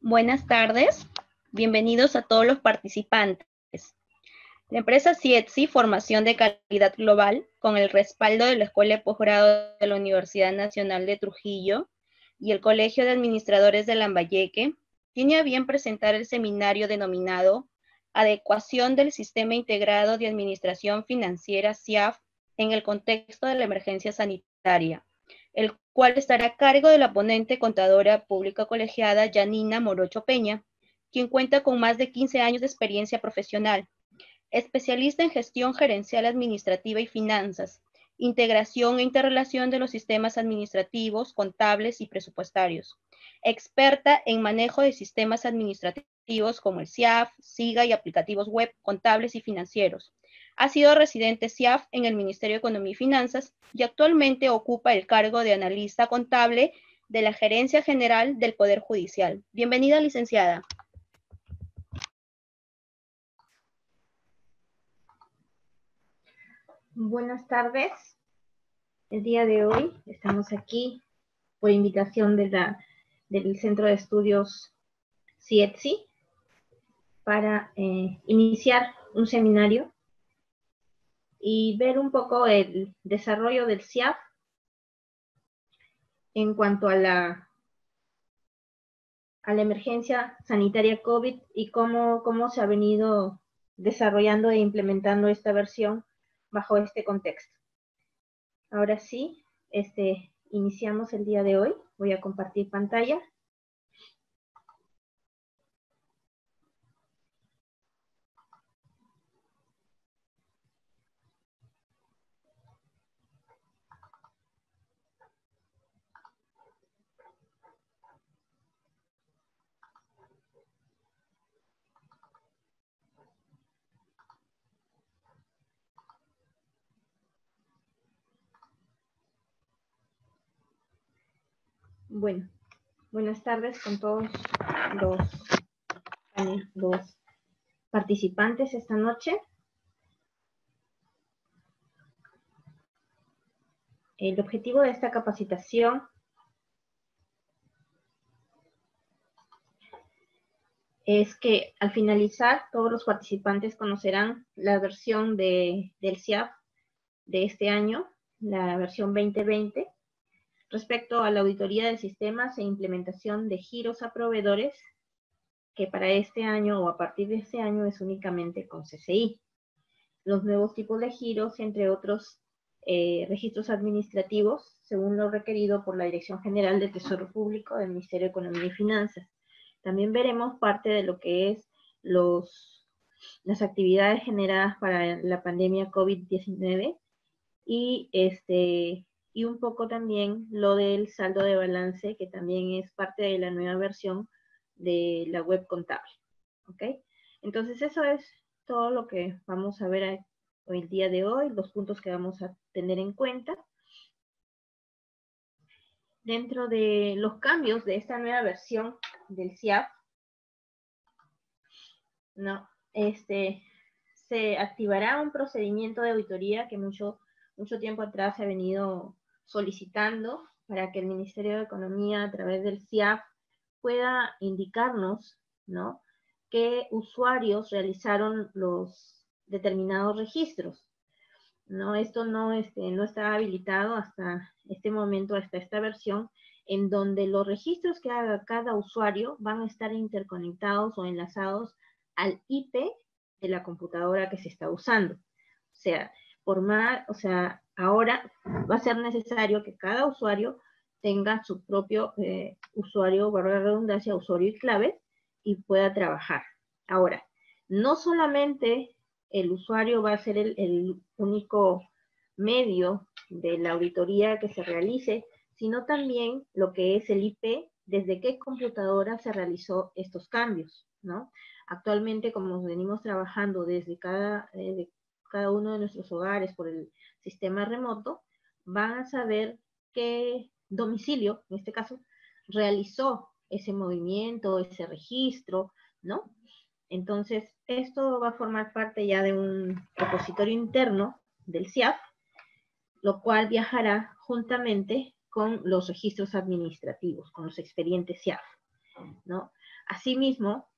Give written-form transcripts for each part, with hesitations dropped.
Buenas tardes, bienvenidos a todos los participantes. La empresa CIETSI, Formación de Calidad Global, con el respaldo de la Escuela de Posgrado de la Universidad Nacional de Trujillo y el Colegio de Administradores de Lambayeque, tiene a bien presentar el seminario denominado Adecuación del Sistema Integrado de Administración Financiera (SIAF) en el contexto de la emergencia sanitaria, el cual estará a cargo de la ponente contadora pública colegiada Yanina Morocho Peña, quien cuenta con más de 15 años de experiencia profesional, especialista en gestión gerencial administrativa y finanzas, integración e interrelación de los sistemas administrativos, contables y presupuestarios, experta en manejo de sistemas administrativos como el SIAF, SIGA y aplicativos web, contables y financieros. Ha sido residente SIAF en el Ministerio de Economía y Finanzas y actualmente ocupa el cargo de analista contable de la Gerencia General del Poder Judicial. Bienvenida, licenciada. Buenas tardes. El día de hoy estamos aquí por invitación del Centro de Estudios CIETSI para iniciar un seminario y ver un poco el desarrollo del SIAF en cuanto a la emergencia sanitaria COVID y cómo se ha venido desarrollando e implementando esta versión bajo este contexto. Ahora sí, iniciamos el día de hoy. Voy a compartir pantalla. Bueno, buenas tardes con todos los participantes esta noche. El objetivo de esta capacitación es que al finalizar todos los participantes conocerán la versión del SIAF de este año, la versión 2020, respecto a la auditoría de sistemas e implementación de giros a proveedores, que para este año o a partir de este año es únicamente con CCI. Los nuevos tipos de giros, entre otros registros administrativos, según lo requerido por la Dirección General de Tesoro Público del Ministerio de Economía y Finanzas. También veremos parte de lo que es las actividades generadas para la pandemia COVID-19 y un poco también lo del saldo de balance, que también es parte de la nueva versión de la web contable. ¿Ok? Entonces eso es todo lo que vamos a ver el día de hoy, los puntos que vamos a tener en cuenta. Dentro de los cambios de esta nueva versión del SIAF, se activará un procedimiento de auditoría que mucho tiempo atrás se ha venido solicitando para que el Ministerio de Economía, a través del SIAF, pueda indicarnos, ¿no?, qué usuarios realizaron los determinados registros. ¿No? Esto no está habilitado hasta este momento, hasta esta versión, en donde los registros que haga cada usuario van a estar interconectados o enlazados al IP de la computadora que se está usando. Ahora va a ser necesario que cada usuario tenga su propio usuario, barra de redundancia, usuario y clave, y pueda trabajar. Ahora, no solamente el usuario va a ser el único medio de la auditoría que se realice, sino también lo que es el IP, desde qué computadora se realizó estos cambios, ¿no? Actualmente, como venimos trabajando desde cada uno de nuestros hogares por el sistema remoto, van a saber qué domicilio, en este caso, realizó ese movimiento, ese registro, ¿no? Entonces, esto va a formar parte ya de un repositorio interno del SIAF, lo cual viajará juntamente con los registros administrativos, con los expedientes SIAF, ¿no? Asimismo,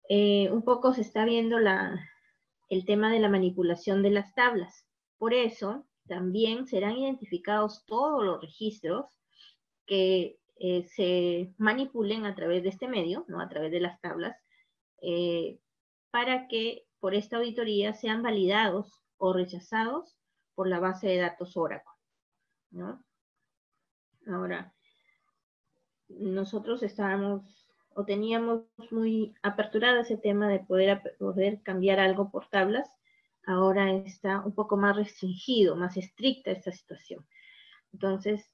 un poco se está viendo el tema de la manipulación de las tablas. Por eso, también serán identificados todos los registros que se manipulen a través de este medio, ¿no? A través de las tablas, para que por esta auditoría sean validados o rechazados por la base de datos Oracle, ¿no? Ahora, nosotros teníamos muy aperturado ese tema de poder cambiar algo por tablas. Ahora está un poco más restringido, más estricta esta situación. Entonces,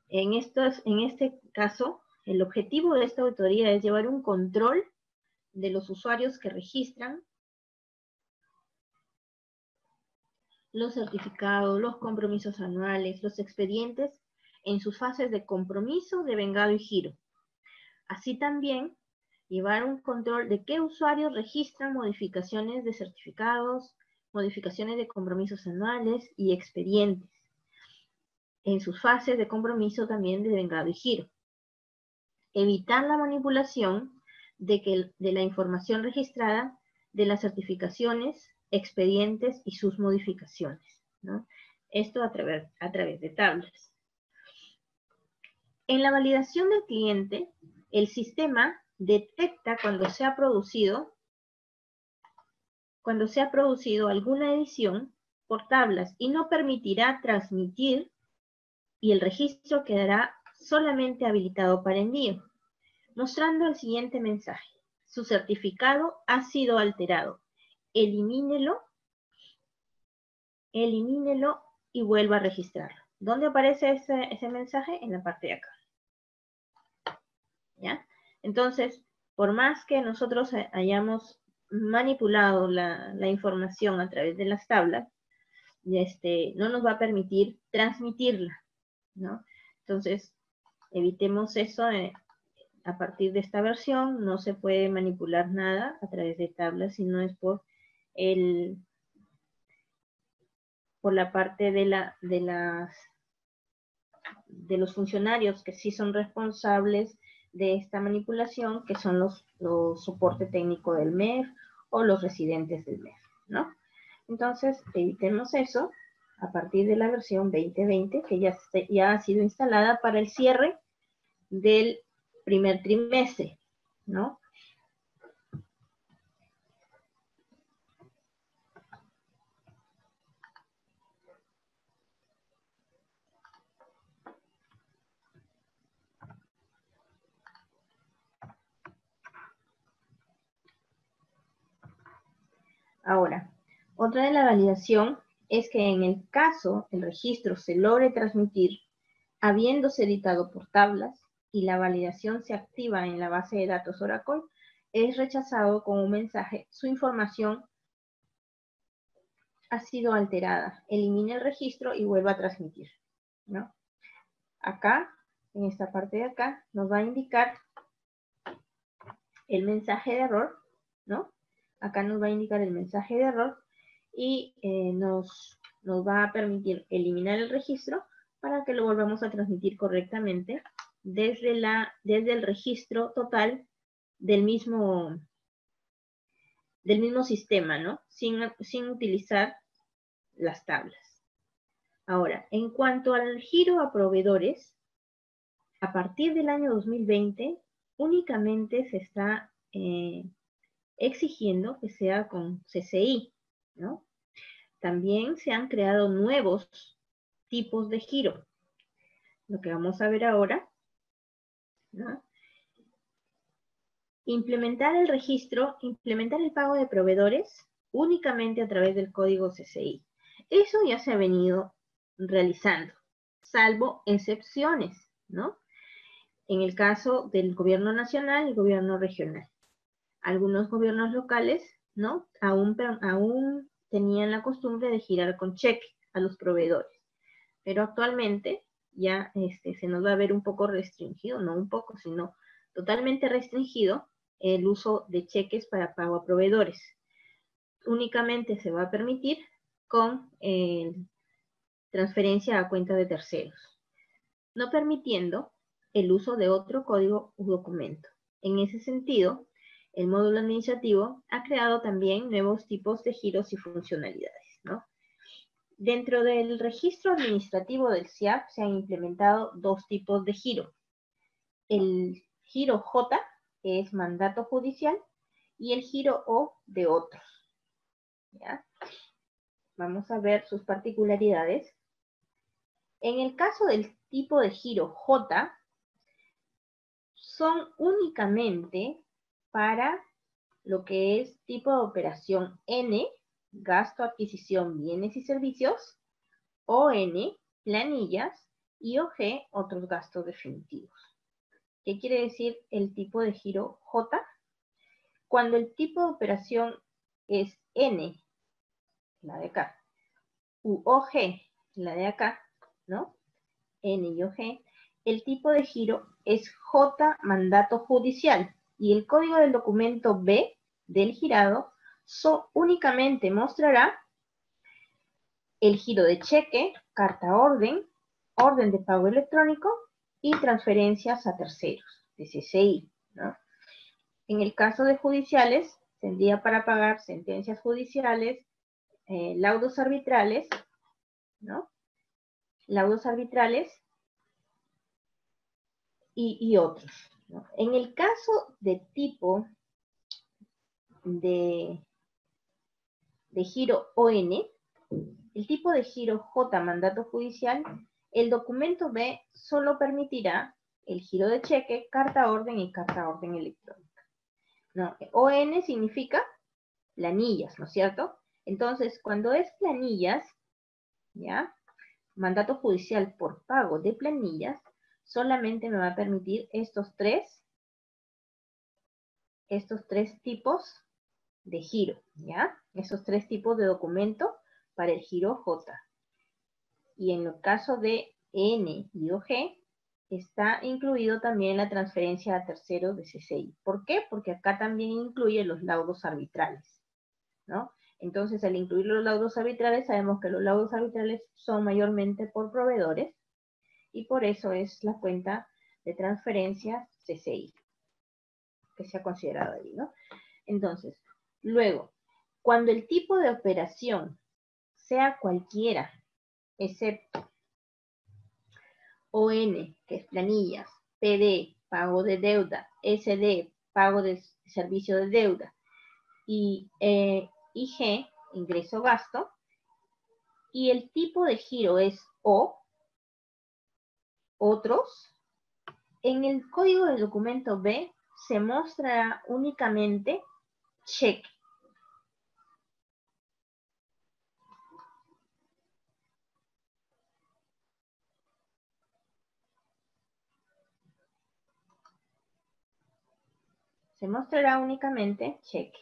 en este caso, el objetivo de esta auditoría es llevar un control de los usuarios que registran los certificados, los compromisos anuales, los expedientes en sus fases de compromiso, devengado y giro. Así también, llevar un control de qué usuarios registran modificaciones de certificados, modificaciones de compromisos anuales y expedientes en sus fases de compromiso también de devengado y giro. Evitar la manipulación de la información registrada de las certificaciones, expedientes y sus modificaciones, ¿no? Esto a través de tablas. En la validación del cliente, el sistema detecta cuando se ha producido alguna edición por tablas y no permitirá transmitir, y el registro quedará solamente habilitado para envío, mostrando el siguiente mensaje: su certificado ha sido alterado. Elimínelo y vuelva a registrarlo. ¿Dónde aparece ese mensaje? En la parte de acá. ¿Ya? Entonces, por más que nosotros hayamos manipulado la información a través de las tablas, no nos va a permitir transmitirla, ¿no? Entonces, evitemos eso. A partir de esta versión no se puede manipular nada a través de tablas, sino es por la parte de los funcionarios que sí son responsables de esta manipulación, que son los soporte técnico del MEF o los residentes del MEF, ¿no? Entonces, evitemos eso a partir de la versión 2020, que ya ha sido instalada para el cierre del primer trimestre, ¿no? Ahora, otra de la validación es que en el caso el registro se logre transmitir habiéndose editado por tablas y la validación se activa en la base de datos Oracle, es rechazado con un mensaje: su información ha sido alterada. Elimine el registro y vuelva a transmitir, ¿no? Acá, en esta parte de acá, nos va a indicar el mensaje de error, ¿no? Acá nos va a indicar el mensaje de error y nos va a permitir eliminar el registro para que lo volvamos a transmitir correctamente desde el registro total del mismo sistema, ¿no? Sin utilizar las tablas. Ahora, en cuanto al giro a proveedores, a partir del año 2020, únicamente se está exigiendo que sea con CCI, ¿no? También se han creado nuevos tipos de giro. Lo que vamos a ver ahora, ¿no? Implementar el pago de proveedores únicamente a través del código CCI. Eso ya se ha venido realizando, salvo excepciones, ¿no? En el caso del gobierno nacional y gobierno regional. Algunos gobiernos locales, ¿no? Aún tenían la costumbre de girar con cheque a los proveedores. Pero actualmente ya se nos va a ver un poco restringido, no un poco, sino totalmente restringido el uso de cheques para pago a proveedores. Únicamente se va a permitir con transferencia a cuenta de terceros, no permitiendo el uso de otro código u documento. En ese sentido, el módulo administrativo ha creado también nuevos tipos de giros y funcionalidades, ¿no? Dentro del registro administrativo del SIAP se han implementado dos tipos de giro. El giro J, que es mandato judicial, y el giro O de otros. ¿Ya? Vamos a ver sus particularidades. En el caso del tipo de giro J, son únicamente para lo que es tipo de operación N, gasto, adquisición, bienes y servicios, ON, planillas, y OG, otros gastos definitivos. ¿Qué quiere decir el tipo de giro J? Cuando el tipo de operación es N, la de acá, u OG, la de acá, ¿no? N y OG, el tipo de giro es J mandato judicial y el código del documento B del girado únicamente mostrará el giro de cheque, carta orden, orden de pago electrónico y transferencias a terceros, de CCI, ¿no? En el caso de judiciales, tendría para pagar sentencias judiciales, laudos arbitrales, ¿no? Laudos arbitrales y otros, ¿no? En el caso de tipo de giro ON, el tipo de giro J mandato judicial, el documento B solo permitirá el giro de cheque, carta orden y carta orden electrónica. ¿No? ON significa planillas, ¿no es cierto? Entonces, cuando es planillas, ¿ya? Mandato judicial por pago de planillas, solamente me va a permitir estos tres tipos de giro, ¿ya? Esos tres tipos de documento para el giro J. Y en el caso de N y OG, está incluido también la transferencia a terceros de CCI. ¿Por qué? Porque acá también incluye los laudos arbitrales, ¿no? Entonces, al incluir los laudos arbitrales, sabemos que los laudos arbitrales son mayormente por proveedores y por eso es la cuenta de transferencia CCI que se ha considerado ahí, ¿no? Entonces, luego, cuando el tipo de operación sea cualquiera, excepto ON, que es planillas, PD, pago de deuda, SD, pago de servicio de deuda, y IG, ingreso-gasto, y el tipo de giro es O, otros, en el código del documento B se mostrará únicamente cheque. Se mostrará únicamente cheque.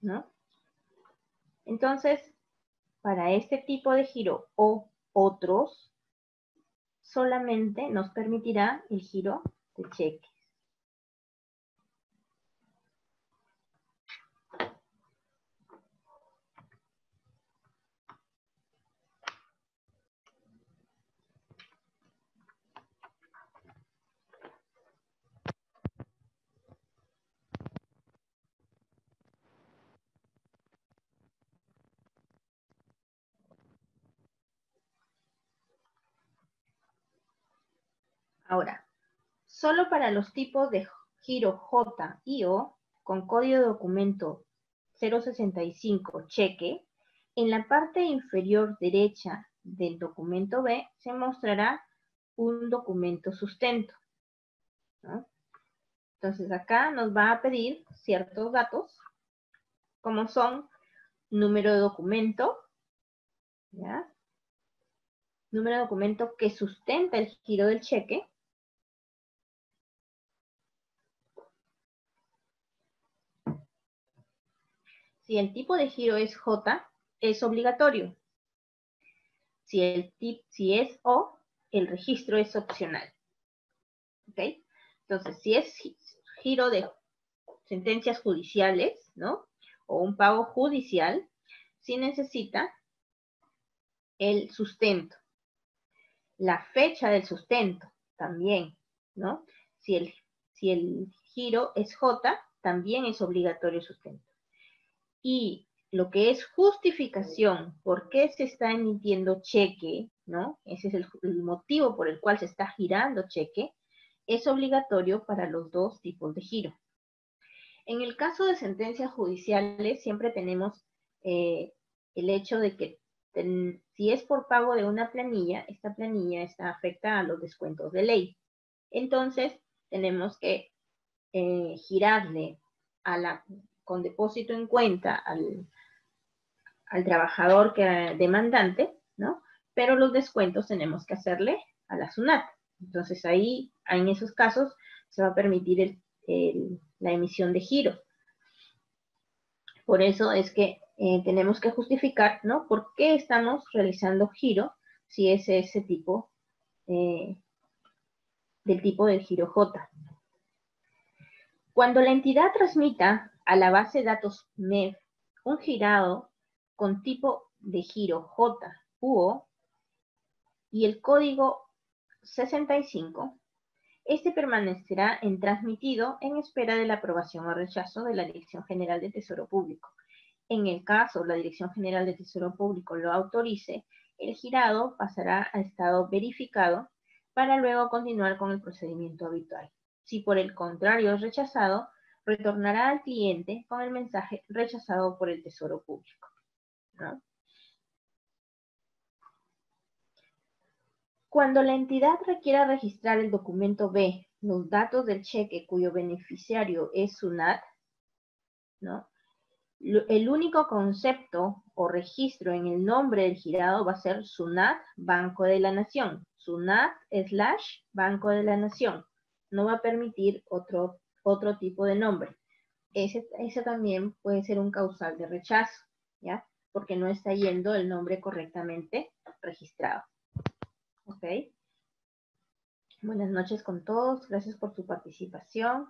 ¿No? Entonces, para este tipo de giro o otros, solamente nos permitirá el giro de cheque. Ahora, solo para los tipos de giro J y O con código de documento 065 cheque, en la parte inferior derecha del documento B se mostrará un documento sustento, ¿no? Entonces acá nos va a pedir ciertos datos, como son número de documento, ¿ya? Número de documento que sustenta el giro del cheque, si el tipo de giro es J, es obligatorio. Si es O, el registro es opcional. ¿Ok? Entonces, si es giro de sentencias judiciales, ¿no? o un pago judicial, sí necesita el sustento. La fecha del sustento también, ¿no? Si el giro es J, también es obligatorio el sustento. Y lo que es justificación, por qué se está emitiendo cheque, ¿no? Ese es el motivo por el cual se está girando cheque, es obligatorio para los dos tipos de giro. En el caso de sentencias judiciales, siempre tenemos el hecho de que si es por pago de una planilla, esta planilla está afecta a los descuentos de ley. Entonces, tenemos que girarle con depósito en cuenta al trabajador demandante, ¿no? Pero los descuentos tenemos que hacerle a la SUNAT. Entonces ahí, en esos casos, se va a permitir la emisión de giro. Por eso es que tenemos que justificar, ¿no? ¿Por qué estamos realizando giro si es ese tipo, del tipo de giro J? Cuando la entidad transmita a la base de datos MEF un girado con tipo de giro J u O y el código 65, este permanecerá en transmitido en espera de la aprobación o rechazo de la Dirección General de Tesoro Público. En el caso la Dirección General de Tesoro Público lo autorice, el girado pasará a estado verificado para luego continuar con el procedimiento habitual. Si por el contrario es rechazado, retornará al cliente con el mensaje rechazado por el Tesoro Público, ¿no? Cuando la entidad requiera registrar el documento B, los datos del cheque cuyo beneficiario es SUNAT, ¿no? El único concepto o registro en el nombre del girado va a ser SUNAT Banco de la Nación. SUNAT / Banco de la Nación. No va a permitir otro tipo de nombre. Ese también puede ser un causal de rechazo, ¿ya? Porque no está yendo el nombre correctamente registrado. ¿Ok? Buenas noches con todos. Gracias por su participación.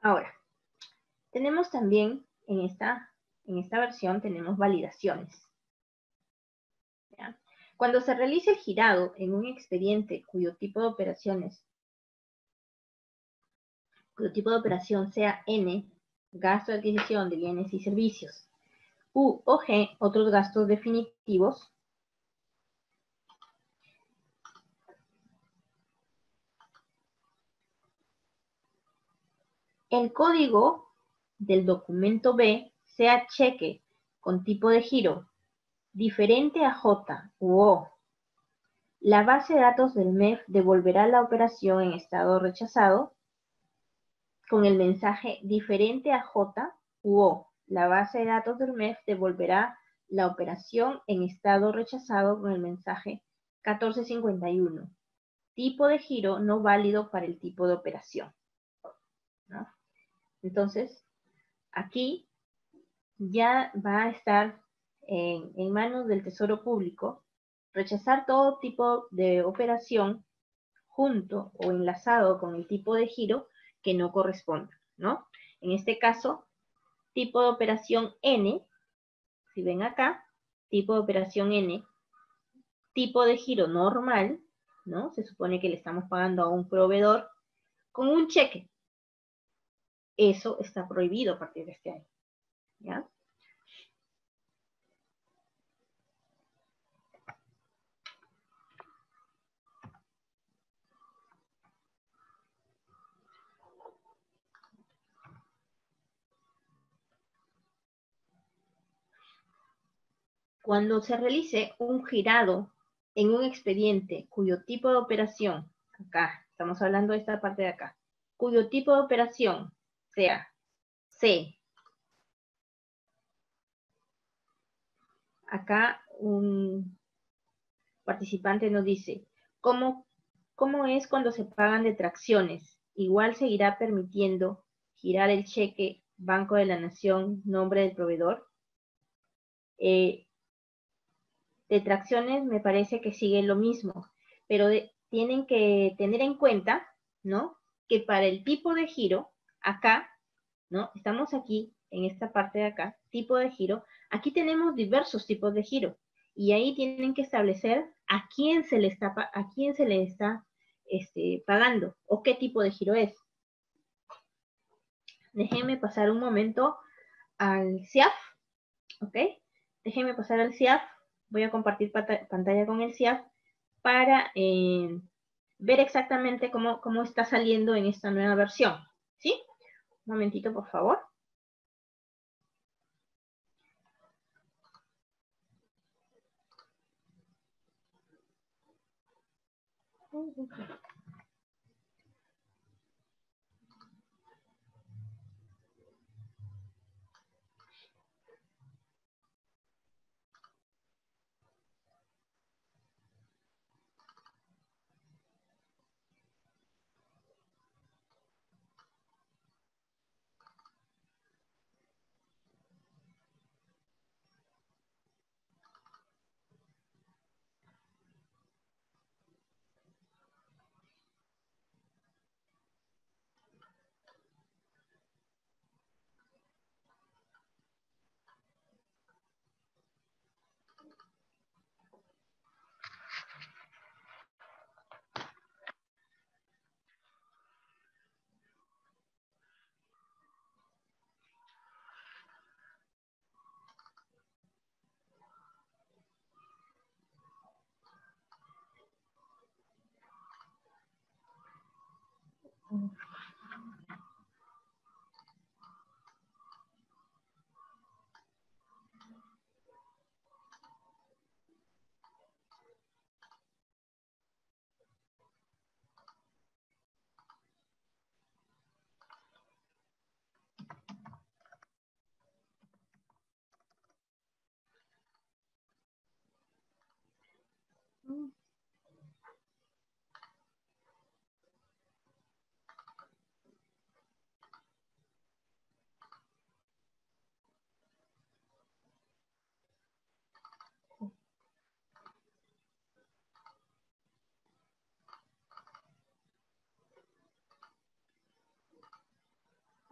Ahora, tenemos también en esta versión tenemos validaciones. ¿Ya? Cuando se realice el girado en un expediente cuyo tipo de operación sea N, gasto de adquisición de bienes y servicios, U o G, otros gastos definitivos, el código del documento B sea cheque con tipo de giro diferente a J u O, la base de datos del MEF devolverá la operación en estado rechazado con el mensaje diferente a J u O. La base de datos del MEF devolverá la operación en estado rechazado con el mensaje 1451. Tipo de giro no válido para el tipo de operación, ¿no? Entonces, aquí ya va a estar en manos del Tesoro Público rechazar todo tipo de operación junto o enlazado con el tipo de giro que no corresponda, ¿no? En este caso, tipo de operación N, si ven acá, tipo de operación N, tipo de giro normal, ¿no? Se supone que le estamos pagando a un proveedor con un cheque. Eso está prohibido a partir de este año, ¿ya? Cuando se realice un girado en un expediente cuyo tipo de operación, acá, estamos hablando de esta parte de acá, cuyo tipo de operación sea C, acá participante nos dice, ¿cómo es cuando se pagan detracciones? Igual seguirá permitiendo girar el cheque Banco de la Nación, nombre del proveedor. Detracciones me parece que sigue lo mismo, pero tienen que tener en cuenta, ¿no? Que para el tipo de giro, acá, ¿no? Estamos aquí, en esta parte de acá, tipo de giro. Aquí tenemos diversos tipos de giro. Y ahí tienen que establecer a quién se le está pagando o qué tipo de giro es. Déjenme pasar un momento al CIAF, ¿ok? Déjenme pasar al CIAF. Voy a compartir pantalla con el CIAF para ver exactamente cómo está saliendo en esta nueva versión, ¿sí? Un momentito, por favor.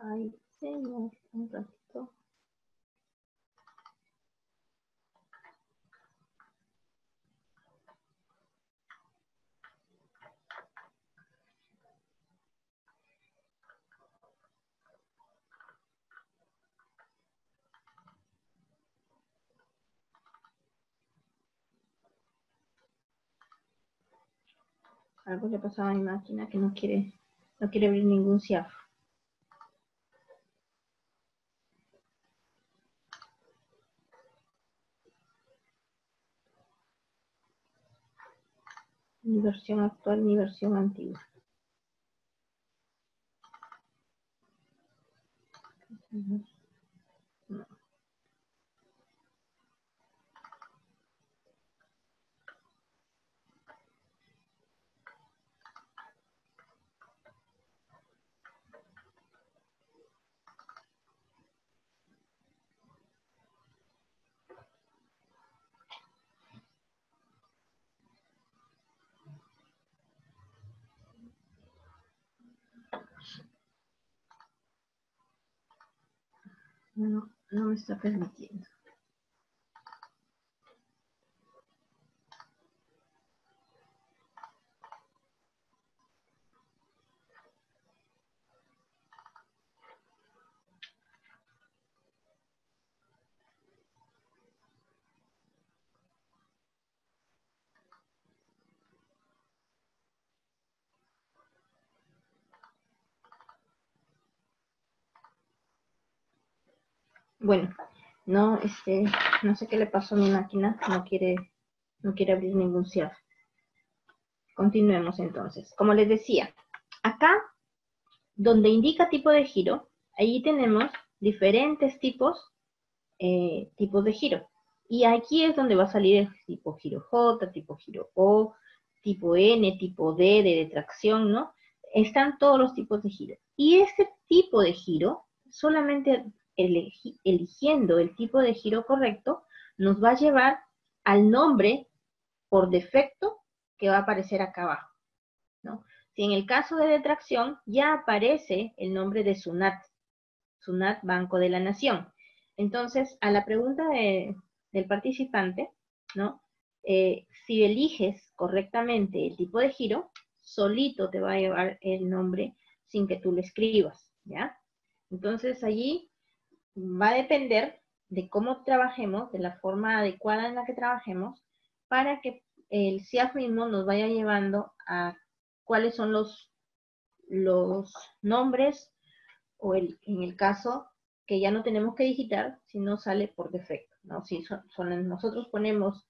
Ay, señor, un ratito. Algo le pasaba a mi máquina que no quiere abrir ningún CIAF. Ni versión actual ni versión antigua. No. No me está permitiendo. Bueno, no sé qué le pasó a mi máquina, no quiere abrir ningún CIAF. Continuemos entonces. Como les decía, acá donde indica tipo de giro, ahí tenemos diferentes tipos de giro. Y aquí es donde va a salir el tipo giro J, tipo giro O, tipo N, tipo D de detracción, ¿no? Están todos los tipos de giro. Y este tipo de giro, solamente eligiendo el tipo de giro correcto, nos va a llevar al nombre por defecto que va a aparecer acá abajo, ¿no? Si en el caso de detracción ya aparece el nombre de SUNAT Banco de la Nación. Entonces, a la pregunta del participante, ¿no? Si eliges correctamente el tipo de giro, solito te va a llevar el nombre sin que tú lo escribas, ¿ya? Entonces, allí va a depender de cómo trabajemos, de la forma adecuada en la que trabajemos, para que el CIAF mismo nos vaya llevando a cuáles son los nombres o en el caso que ya no tenemos que digitar, sino sale por defecto, ¿no? Si nosotros ponemos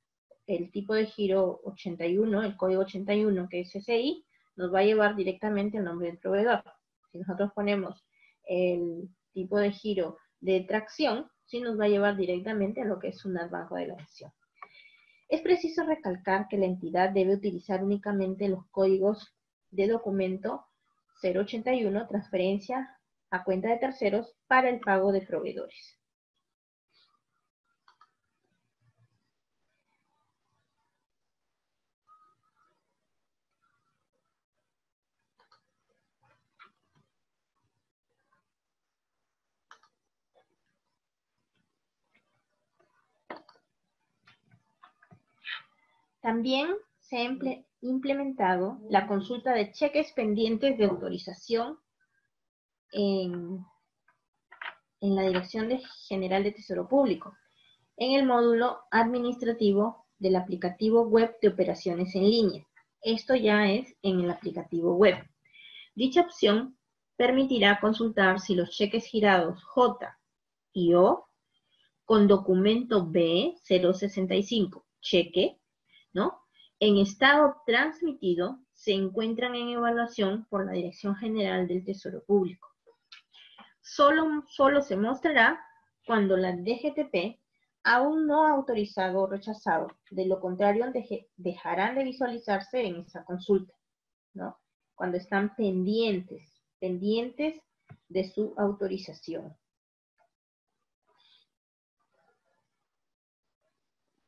el tipo de giro 81, el código 81, que es SI, nos va a llevar directamente al nombre del proveedor. Si nosotros ponemos el tipo de giro de tracción, sí nos va a llevar directamente a lo que es SUNAT Banco de la Nación. Es preciso recalcar que la entidad debe utilizar únicamente los códigos de documento 081, transferencia a cuenta de terceros para el pago de proveedores. También se ha implementado la consulta de cheques pendientes de autorización en la Dirección General de Tesoro Público, en el módulo administrativo del aplicativo web de operaciones en línea. Esto ya es en el aplicativo web. Dicha opción permitirá consultar si los cheques girados J y O con documento B065, cheque, ¿no? En estado transmitido se encuentran en evaluación por la Dirección General del Tesoro Público. Solo se mostrará cuando la DGTP aún no ha autorizado o rechazado. De lo contrario, dejarán de visualizarse en esa consulta, ¿no? Cuando están pendientes de su autorización.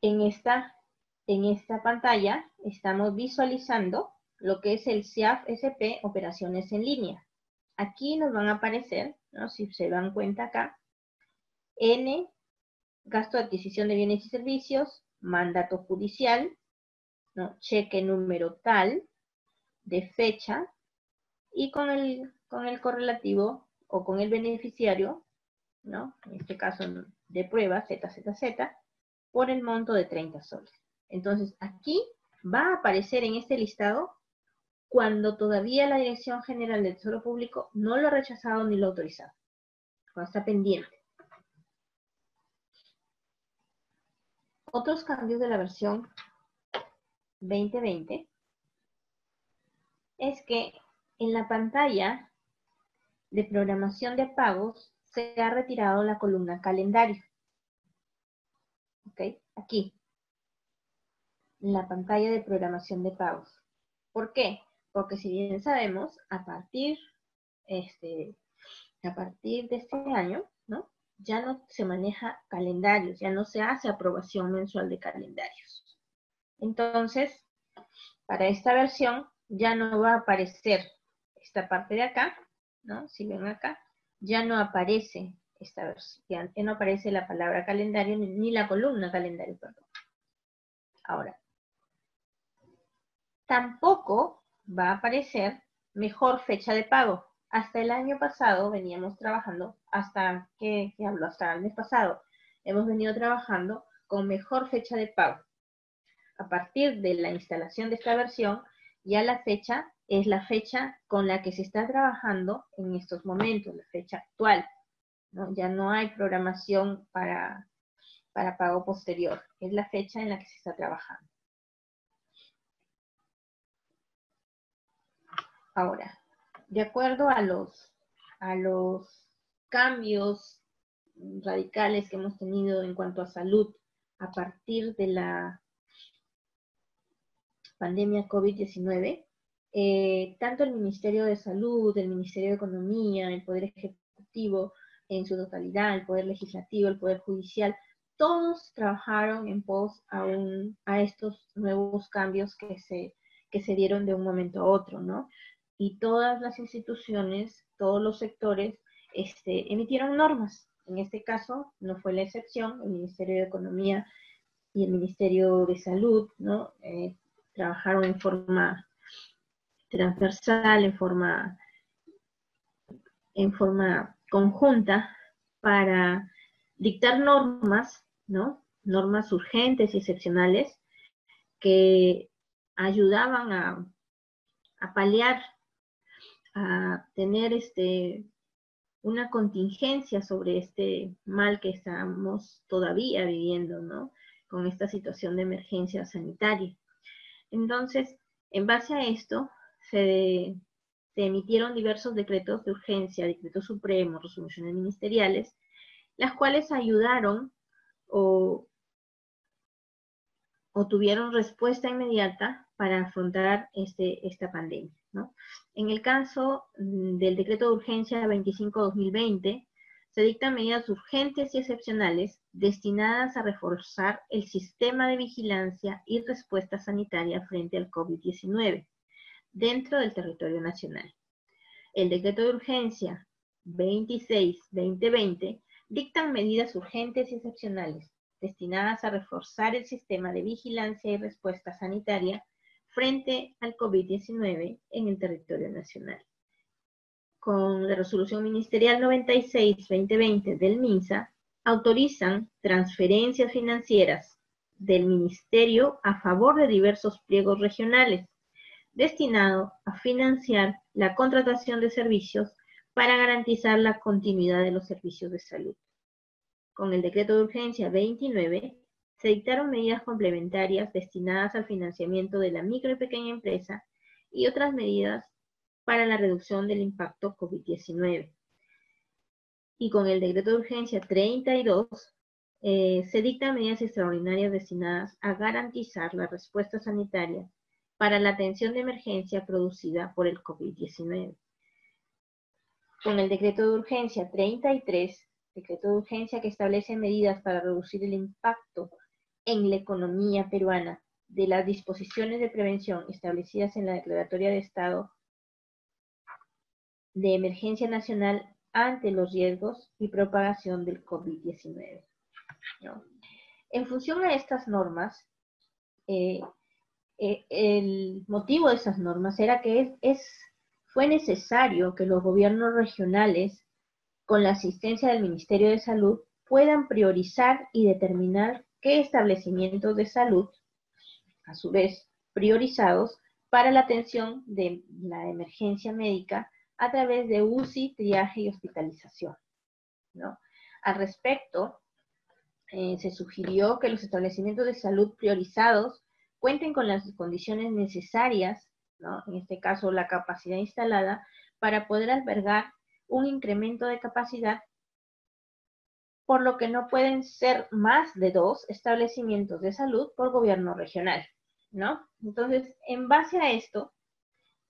En esta pantalla estamos visualizando lo que es el CIAF SP Operaciones en Línea. Aquí nos van a aparecer, ¿no? Si se dan cuenta acá, N, gasto de adquisición de bienes y servicios, mandato judicial, ¿no? Cheque número tal, de fecha, y con el correlativo o con el beneficiario, ¿no? En este caso de prueba, ZZZ, por el monto de 30 soles. Entonces, aquí va a aparecer en este listado cuando todavía la Dirección General del Tesoro Público no lo ha rechazado ni lo ha autorizado, cuando está pendiente. Otros cambios de la versión 2020 es que en la pantalla de programación de pagos se ha retirado la columna calendario. ¿Ok? Aquí, en la pantalla de programación de pagos. ¿Por qué? Porque si bien sabemos, a partir de este año, ¿no? Ya no se maneja calendarios, ya no se hace aprobación mensual de calendarios. Entonces, para esta versión ya no va a aparecer esta parte de acá, ¿no? Si ven acá, ya no aparece esta versión, ya no aparece la palabra calendario ni la columna calendario, perdón. Ahora, tampoco va a aparecer mejor fecha de pago. Hasta el año pasado veníamos trabajando, hasta el mes pasado, hemos venido trabajando con mejor fecha de pago. A partir de la instalación de esta versión, ya la fecha es la fecha con la que se está trabajando en estos momentos, la fecha actual, ¿no? Ya no hay programación para pago posterior, es la fecha en la que se está trabajando. Ahora, de acuerdo a los cambios radicales que hemos tenido en cuanto a salud a partir de la pandemia COVID-19, tanto el Ministerio de Salud, el Ministerio de Economía, el Poder Ejecutivo en su totalidad, el Poder Legislativo, el Poder Judicial, todos trabajaron en pos a estos nuevos cambios que se dieron de un momento a otro, ¿no? Y todas las instituciones, todos los sectores, emitieron normas. En este caso, no fue la excepción, el Ministerio de Economía y el Ministerio de Salud, ¿no? Trabajaron en forma transversal, en forma conjunta para dictar normas, ¿no? Normas urgentes y excepcionales que ayudaban a paliar, a tener una contingencia sobre este mal que estamos todavía viviendo, ¿no? Con esta situación de emergencia sanitaria. Entonces, en base a esto, se emitieron diversos decretos de urgencia, decretos supremos, resoluciones ministeriales, las cuales ayudaron o tuvieron respuesta inmediata para afrontar esta pandemia, ¿no? En el caso del decreto de urgencia 25-2020, se dictan medidas urgentes y excepcionales destinadas a reforzar el sistema de vigilancia y respuesta sanitaria frente al COVID-19 dentro del territorio nacional. El decreto de urgencia 26-2020 dictan medidas urgentes y excepcionales destinadas a reforzar el sistema de vigilancia y respuesta sanitaria frente al COVID-19 en el territorio nacional. Con la resolución ministerial 96-2020 del MINSA, autorizan transferencias financieras del Ministerio a favor de diversos pliegos regionales, destinado a financiar la contratación de servicios para garantizar la continuidad de los servicios de salud. Con el decreto de urgencia 29, se dictaron medidas complementarias destinadas al financiamiento de la micro y pequeña empresa y otras medidas para la reducción del impacto COVID-19. Y con el decreto de urgencia 32, se dictan medidas extraordinarias destinadas a garantizar la respuesta sanitaria para la atención de emergencia producida por el COVID-19. Con el decreto de urgencia 33, decreto de urgencia que establece medidas para reducir el impacto en la economía peruana de las disposiciones de prevención establecidas en la Declaratoria de Estado de Emergencia Nacional ante los riesgos y propagación del COVID-19, ¿no? En función a estas normas, el motivo de esas normas era que fue necesario que los gobiernos regionales, con la asistencia del Ministerio de Salud, puedan priorizar y determinar qué establecimientos de salud, a su vez priorizados para la atención de la emergencia médica a través de UCI, triaje y hospitalización, ¿no? Al respecto, se sugirió que los establecimientos de salud priorizados cuenten con las condiciones necesarias, ¿no? En este caso la capacidad instalada, para poder albergar un incremento de capacidad, por lo que no pueden ser más de 2 establecimientos de salud por gobierno regional, ¿no? Entonces, en base a esto,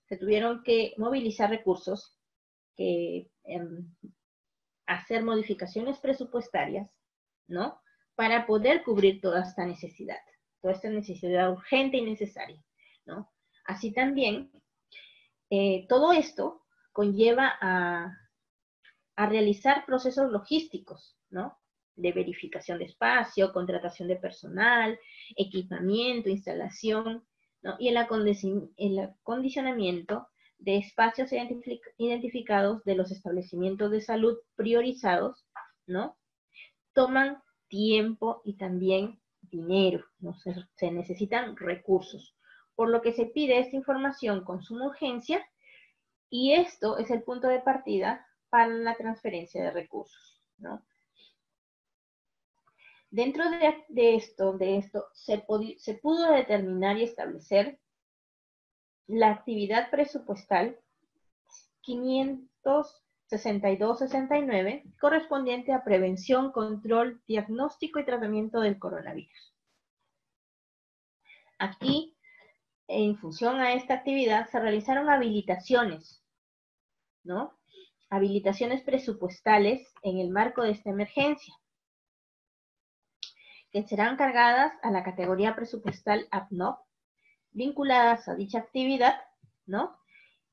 se tuvieron que movilizar recursos, hacer modificaciones presupuestarias, ¿no? Para poder cubrir toda esta necesidad urgente y necesaria, ¿no? Así también, todo esto conlleva a realizar procesos logísticos, ¿no? De verificación de espacio, contratación de personal, equipamiento, instalación, ¿no? Y el acondicionamiento de espacios identificados de los establecimientos de salud priorizados, ¿no? Toman tiempo y también dinero, ¿no? Se necesitan recursos, por lo que se pide esta información con suma urgencia, y esto es el punto de partida para la transferencia de recursos, ¿no? Dentro de esto se pudo determinar y establecer la actividad presupuestal 500 62-69, correspondiente a prevención, control, diagnóstico y tratamiento del coronavirus. Aquí, en función a esta actividad, se realizaron habilitaciones, ¿no? Habilitaciones presupuestales en el marco de esta emergencia, que serán cargadas a la categoría presupuestal APNOC, vinculadas a dicha actividad, ¿no?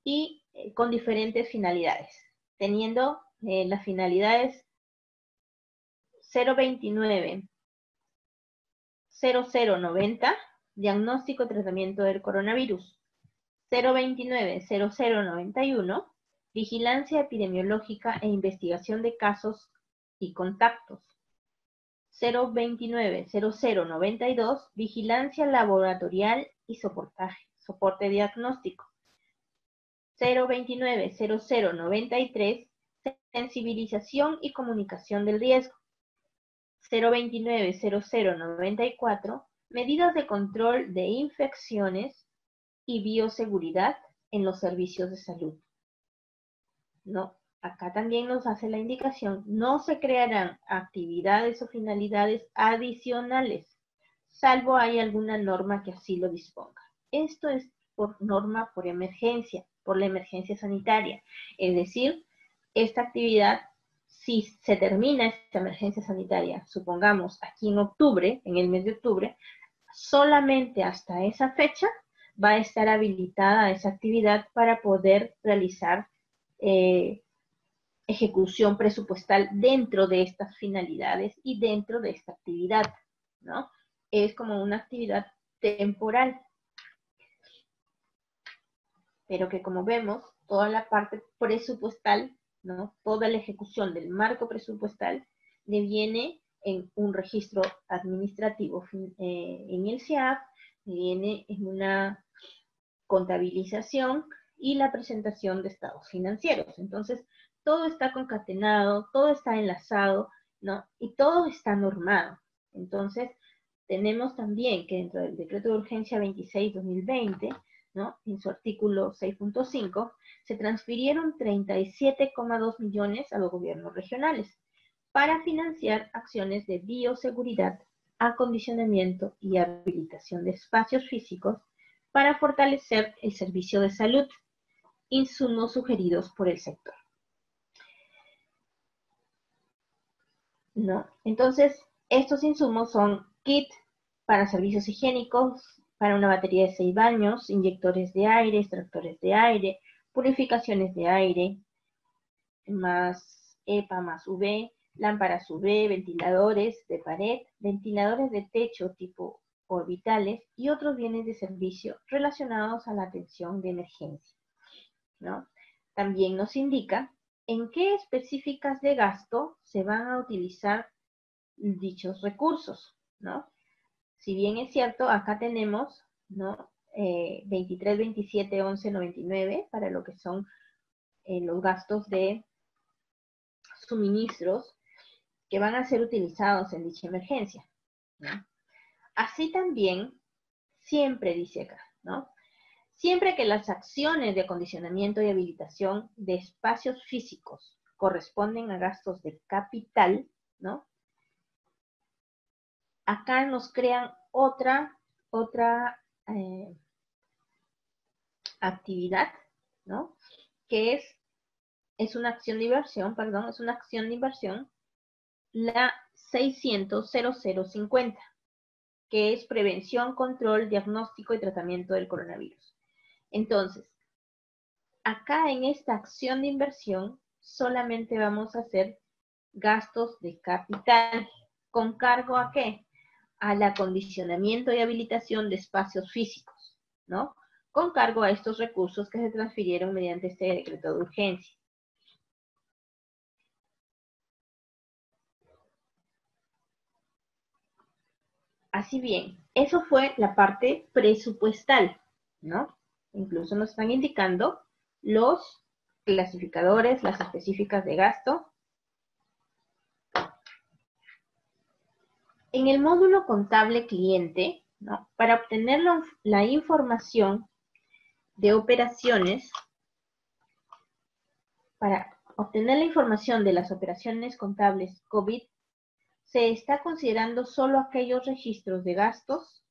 Y con diferentes finalidades, teniendo las finalidades 029-0090, diagnóstico y tratamiento del coronavirus; 029-0091, vigilancia epidemiológica e investigación de casos y contactos; 029-0092, vigilancia laboratorial y soporte diagnóstico; 029-0093, sensibilización y comunicación del riesgo; 029-0094, medidas de control de infecciones y bioseguridad en los servicios de salud. No, acá también nos hace la indicación, no se crearán actividades o finalidades adicionales, salvo hay alguna norma que así lo disponga. Esto es por norma por emergencia, por la emergencia sanitaria. Es decir, esta actividad, si se termina esta emergencia sanitaria, supongamos aquí en octubre, en el mes de octubre, solamente hasta esa fecha va a estar habilitada esa actividad para poder realizar ejecución presupuestal dentro de estas finalidades y dentro de esta actividad, ¿no? Es como una actividad temporal, pero que como vemos, toda la parte presupuestal, ¿no? Toda la ejecución del marco presupuestal deviene en un registro administrativo en el SIAP, viene en una contabilización y la presentación de estados financieros. Entonces, todo está concatenado, todo está enlazado, ¿no? Y todo está normado. Entonces, tenemos también que dentro del Decreto de Urgencia 26/2020, ¿no? En su artículo 6.5, se transfirieron 37,2 millones a los gobiernos regionales para financiar acciones de bioseguridad, acondicionamiento y habilitación de espacios físicos para fortalecer el servicio de salud, insumos sugeridos por el sector. ¿No? Entonces, estos insumos son kit para servicios higiénicos, para una batería de 6 baños, inyectores de aire, extractores de aire, purificaciones de aire, más EPA más UV, lámparas UV, ventiladores de pared, ventiladores de techo tipo orbitales y otros bienes de servicio relacionados a la atención de emergencia, ¿no? También nos indica en qué específicas de gasto se van a utilizar dichos recursos, ¿no? Si bien es cierto, acá tenemos, ¿no? 23, 27, 11, 99 para lo que son los gastos de suministros que van a ser utilizados en dicha emergencia, ¿no? Así también, siempre dice acá, ¿no? Siempre que las acciones de acondicionamiento y habilitación de espacios físicos corresponden a gastos de capital, ¿no? Acá nos crean otra actividad, ¿no? Que es una acción de inversión, perdón, es una acción de inversión, la 600-0050, que es prevención, control, diagnóstico y tratamiento del coronavirus. Entonces, acá en esta acción de inversión solamente vamos a hacer gastos de capital. ¿Con cargo a qué? Al acondicionamiento y habilitación de espacios físicos, ¿no? Con cargo a estos recursos que se transfirieron mediante este decreto de urgencia. Así bien, eso fue la parte presupuestal, ¿no? Incluso nos están indicando los clasificadores, las específicas de gasto. En el módulo contable cliente, ¿no? Para obtener la información de operaciones, para obtener la información de las operaciones contables COVID se está considerando solo aquellos registros de gastos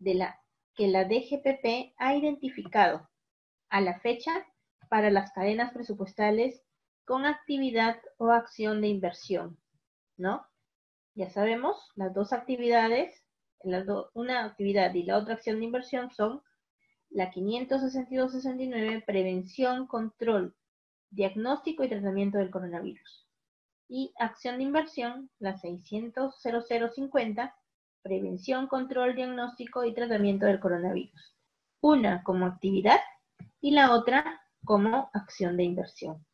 que la DGPP ha identificado a la fecha para las cadenas presupuestales con actividad o acción de inversión, ¿no? Ya sabemos, las dos actividades, una actividad y la otra acción de inversión son la 562-69, prevención, control, diagnóstico y tratamiento del coronavirus. Y acción de inversión, la 600-0050, prevención, control, diagnóstico y tratamiento del coronavirus. Una como actividad y la otra como acción de inversión.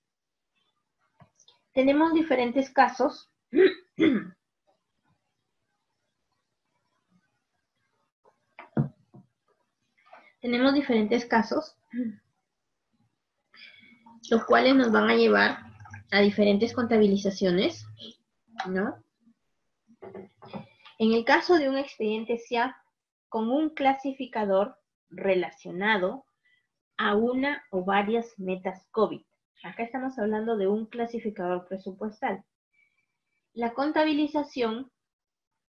Tenemos diferentes casos. Tenemos diferentes casos, los cuales nos van a llevar a diferentes contabilizaciones, ¿no? En el caso de un expediente SIAF con un clasificador relacionado a una o varias metas COVID. Acá estamos hablando de un clasificador presupuestal. La contabilización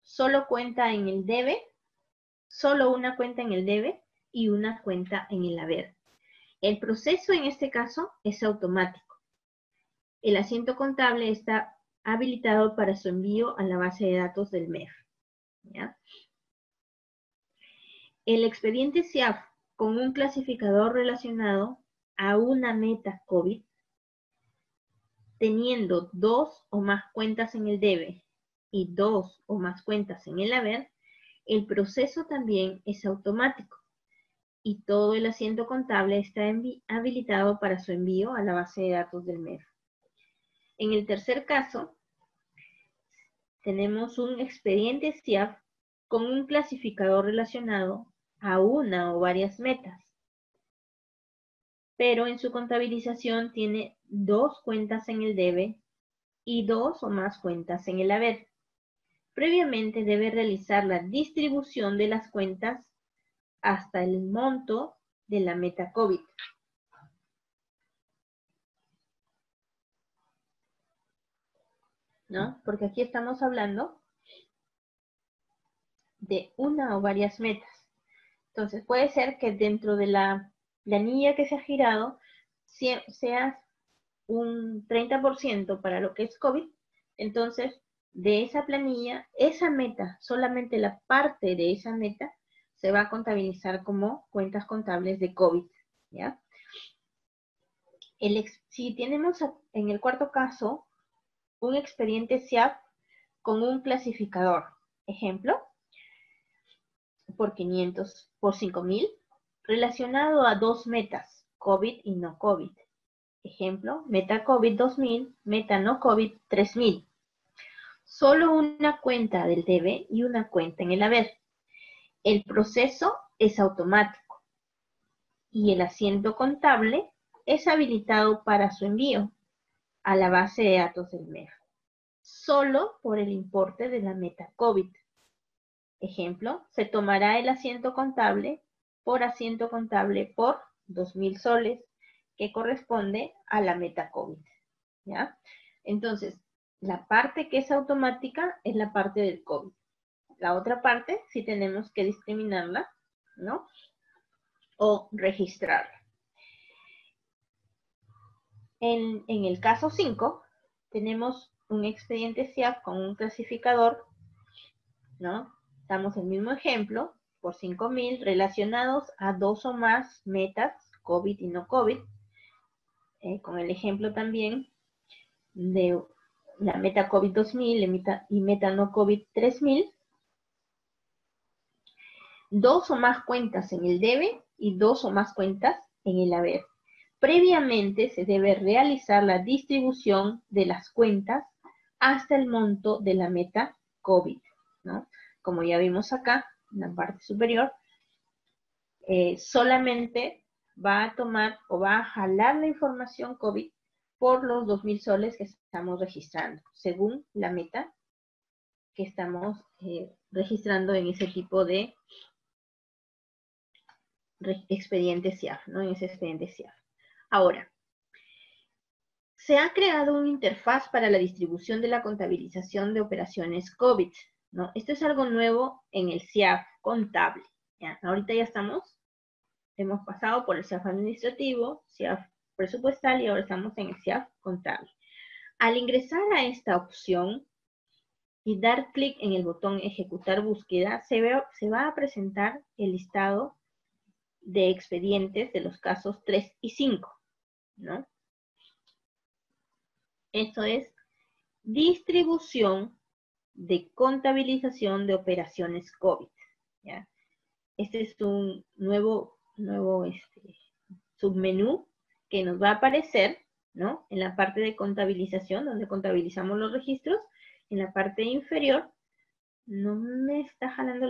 solo cuenta en el debe, solo una cuenta en el debe y una cuenta en el haber. El proceso en este caso es automático. El asiento contable está habilitado para su envío a la base de datos del MEF. ¿Ya? El expediente SIAF con un clasificador relacionado a una meta COVID, teniendo dos o más cuentas en el debe y dos o más cuentas en el haber, el proceso también es automático y todo el asiento contable está habilitado para su envío a la base de datos del MEF. En el tercer caso, tenemos un expediente SIAF con un clasificador relacionado a una o varias metas, pero en su contabilización tiene dos cuentas en el debe y dos o más cuentas en el haber. Previamente debe realizar la distribución de las cuentas hasta el monto de la meta COVID. ¿No? Porque aquí estamos hablando de una o varias metas. Entonces puede ser que dentro de la planilla que se ha girado sea un 30% para lo que es COVID. Entonces, de esa planilla, esa meta, solamente la parte de esa meta, se va a contabilizar como cuentas contables de COVID, ¿ya? Si tenemos en el cuarto caso un expediente SIAF con un clasificador, ejemplo, por 5.000, relacionado a dos metas, COVID y no COVID. Ejemplo, meta COVID 2.000, meta no COVID 3.000. Solo una cuenta del debe y una cuenta en el haber. El proceso es automático y el asiento contable es habilitado para su envío a la base de datos del MEF, solo por el importe de la meta COVID. Ejemplo, se tomará el asiento contable por 2.000 soles, que corresponde a la meta COVID. ¿Ya? Entonces, la parte que es automática es la parte del COVID. La otra parte sí tenemos que discriminarla, ¿no? O registrarla. En el caso 5, tenemos un expediente SIAF con un clasificador, ¿no? Damos el mismo ejemplo, por 5.000, relacionados a dos o más metas, COVID y no COVID, con el ejemplo también de la meta COVID 2.000 y meta no COVID 3.000, dos o más cuentas en el debe y dos o más cuentas en el haber. Previamente se debe realizar la distribución de las cuentas hasta el monto de la meta COVID, ¿no? Como ya vimos acá, en la parte superior, solamente va a tomar o va a jalar la información COVID por los 2.000 soles que estamos registrando, según la meta que estamos registrando en ese tipo de expediente SIAF, ¿no? En ese expediente SIAF. Ahora, Se ha creado una interfaz para la distribución de la contabilización de operaciones COVID, ¿no? Esto es algo nuevo en el CIAF contable, ¿ya? Ahorita ya hemos pasado por el CIAF administrativo, CIAF presupuestal y ahora estamos en el CIAF contable. Al ingresar a esta opción y dar clic en el botón ejecutar búsqueda, se va a presentar el listado de expedientes de los casos 3 y 5, ¿no? Esto es distribución de contabilización de operaciones COVID, ¿ya? Este es un nuevo submenú que nos va a aparecer, ¿no? En la parte de contabilización, donde contabilizamos los registros, en la parte inferior, no me está jalando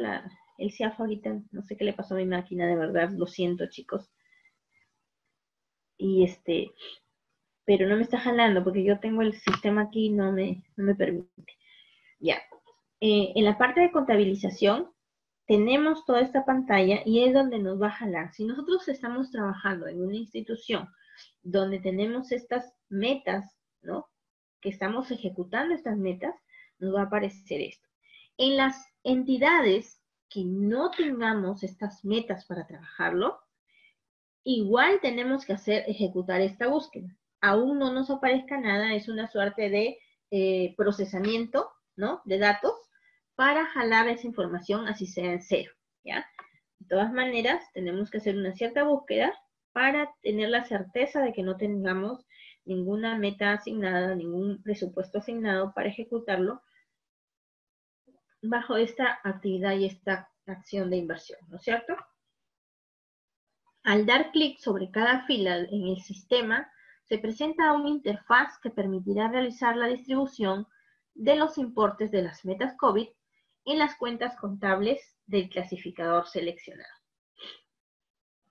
el CIAF ahorita, no sé qué le pasó a mi máquina, de verdad, lo siento, chicos. Y pero no me está jalando, porque yo tengo el sistema aquí, no me permite. Ya. En la parte de contabilización, tenemos toda esta pantalla y es donde nos va a jalar. Si nosotros estamos trabajando en una institución donde tenemos estas metas, ¿no? Que estamos ejecutando estas metas, nos va a aparecer esto. En las entidades que no tengamos estas metas para trabajarlo, igual tenemos que ejecutar esta búsqueda. Aún no nos aparezca nada, es una suerte de procesamiento, ¿no? De datos para jalar esa información así sea en cero, ¿ya? De todas maneras, tenemos que hacer una cierta búsqueda para tener la certeza de que no tengamos ninguna meta asignada, ningún presupuesto asignado para ejecutarlo bajo esta actividad y esta acción de inversión, ¿no es cierto? Al dar clic sobre cada fila en el sistema, se presenta una interfaz que permitirá realizar la distribución de los importes de las metas COVID en las cuentas contables del clasificador seleccionado.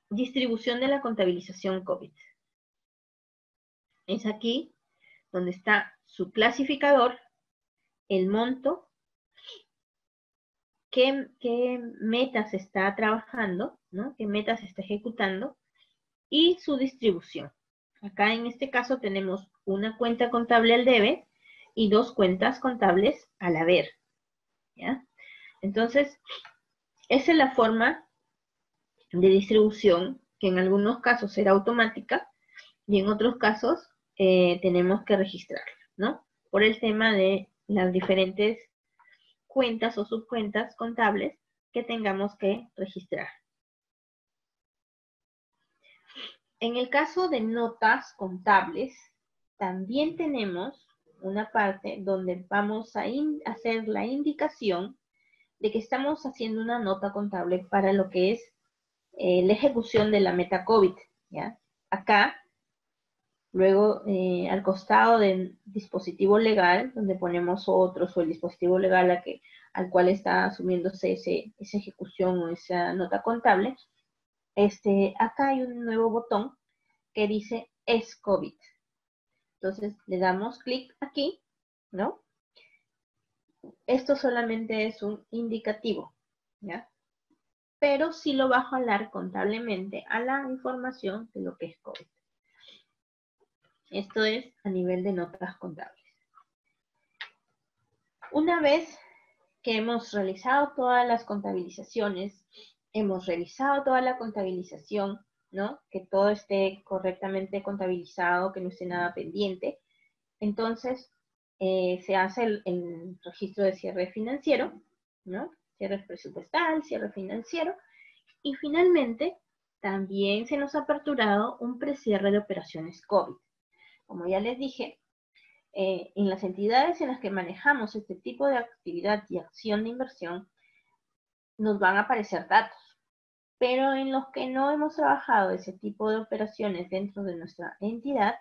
Distribución de la contabilización COVID. Es aquí donde está su clasificador, el monto, qué metas está trabajando, ¿no? Qué metas está ejecutando y su distribución. Acá en este caso tenemos una cuenta contable al debe y 2 cuentas contables al haber, ¿ya? Entonces, esa es la forma de distribución que en algunos casos será automática y en otros casos tenemos que registrarla, ¿no? Por el tema de las diferentes cuentas o subcuentas contables que tengamos que registrar. En el caso de notas contables, también tenemos una parte donde vamos a hacer la indicación de que estamos haciendo una nota contable para lo que es la ejecución de la meta COVID, ¿ya? Acá, luego al costado del dispositivo legal, donde ponemos otros o el dispositivo legal al cual está asumiéndose esa ejecución o esa nota contable, acá hay un nuevo botón que dice es COVID. Entonces le damos clic aquí, ¿no? Esto solamente es un indicativo, ¿ya? Pero sí lo va a jalar contablemente a la información de lo que es COVID. Esto es a nivel de notas contables. Una vez que hemos realizado todas las contabilizaciones, hemos revisado toda la contabilización, ¿no? Que todo esté correctamente contabilizado, que no esté nada pendiente. Entonces, se hace el registro de cierre financiero, ¿no? Cierre presupuestal, cierre financiero. Y finalmente, también se nos ha aperturado un precierre de operaciones COVID. Como ya les dije, en las entidades en las que manejamos este tipo de actividad y acción de inversión, nos van a aparecer datos. Pero en los que no hemos trabajado ese tipo de operaciones dentro de nuestra entidad,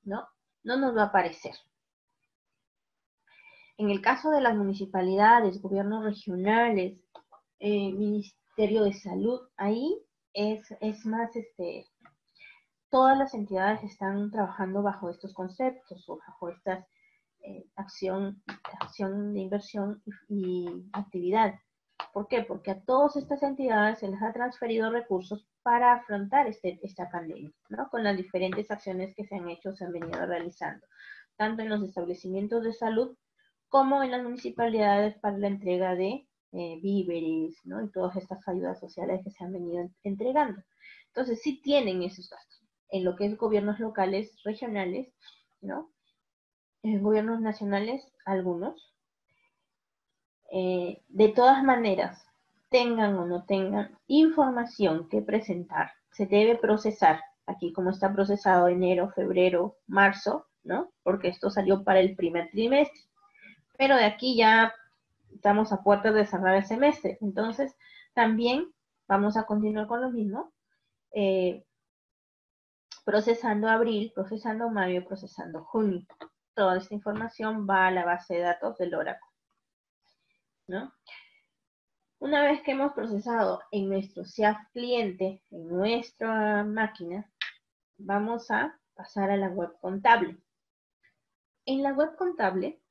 ¿no? No nos va a aparecer. En el caso de las municipalidades, gobiernos regionales, Ministerio de Salud, ahí es más, todas las entidades están trabajando bajo estos conceptos o bajo esta acción de inversión y actividad. ¿Por qué? Porque a todas estas entidades se les ha transferido recursos para afrontar esta pandemia, ¿no? Con las diferentes acciones que se han hecho, se han venido realizando, tanto en los establecimientos de salud como en las municipalidades para la entrega de víveres, ¿no? Y todas estas ayudas sociales que se han venido entregando. Entonces, sí tienen esos gastos en lo que es gobiernos locales, regionales, ¿no? En gobiernos nacionales, algunos. De todas maneras, tengan o no tengan información que presentar, se debe procesar, aquí como está procesado enero, febrero, marzo, ¿no? Porque esto salió para el primer trimestre, pero de aquí ya estamos a puertas de cerrar el semestre, entonces también vamos a continuar con lo mismo, procesando abril, procesando mayo, procesando junio. Toda esta información va a la base de datos del Oracle, ¿no? Una vez que hemos procesado en nuestro SIAF cliente, en nuestra máquina, vamos a pasar a la web contable. En la web contable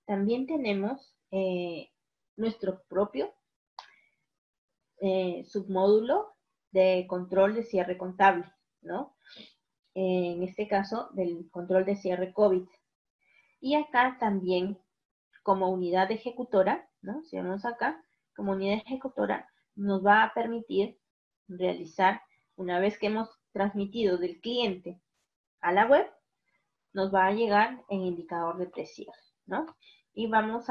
también tenemos nuestro propio submódulo de control de cierre contable, ¿no? En este caso, del control de cierre COVID. Y acá también, como unidad ejecutora, ¿no? Si vemos acá, como unidad ejecutora, nos va a permitir realizar, una vez que hemos transmitido del cliente a la web, nos va a llegar en indicador de precios, ¿no? Y vamos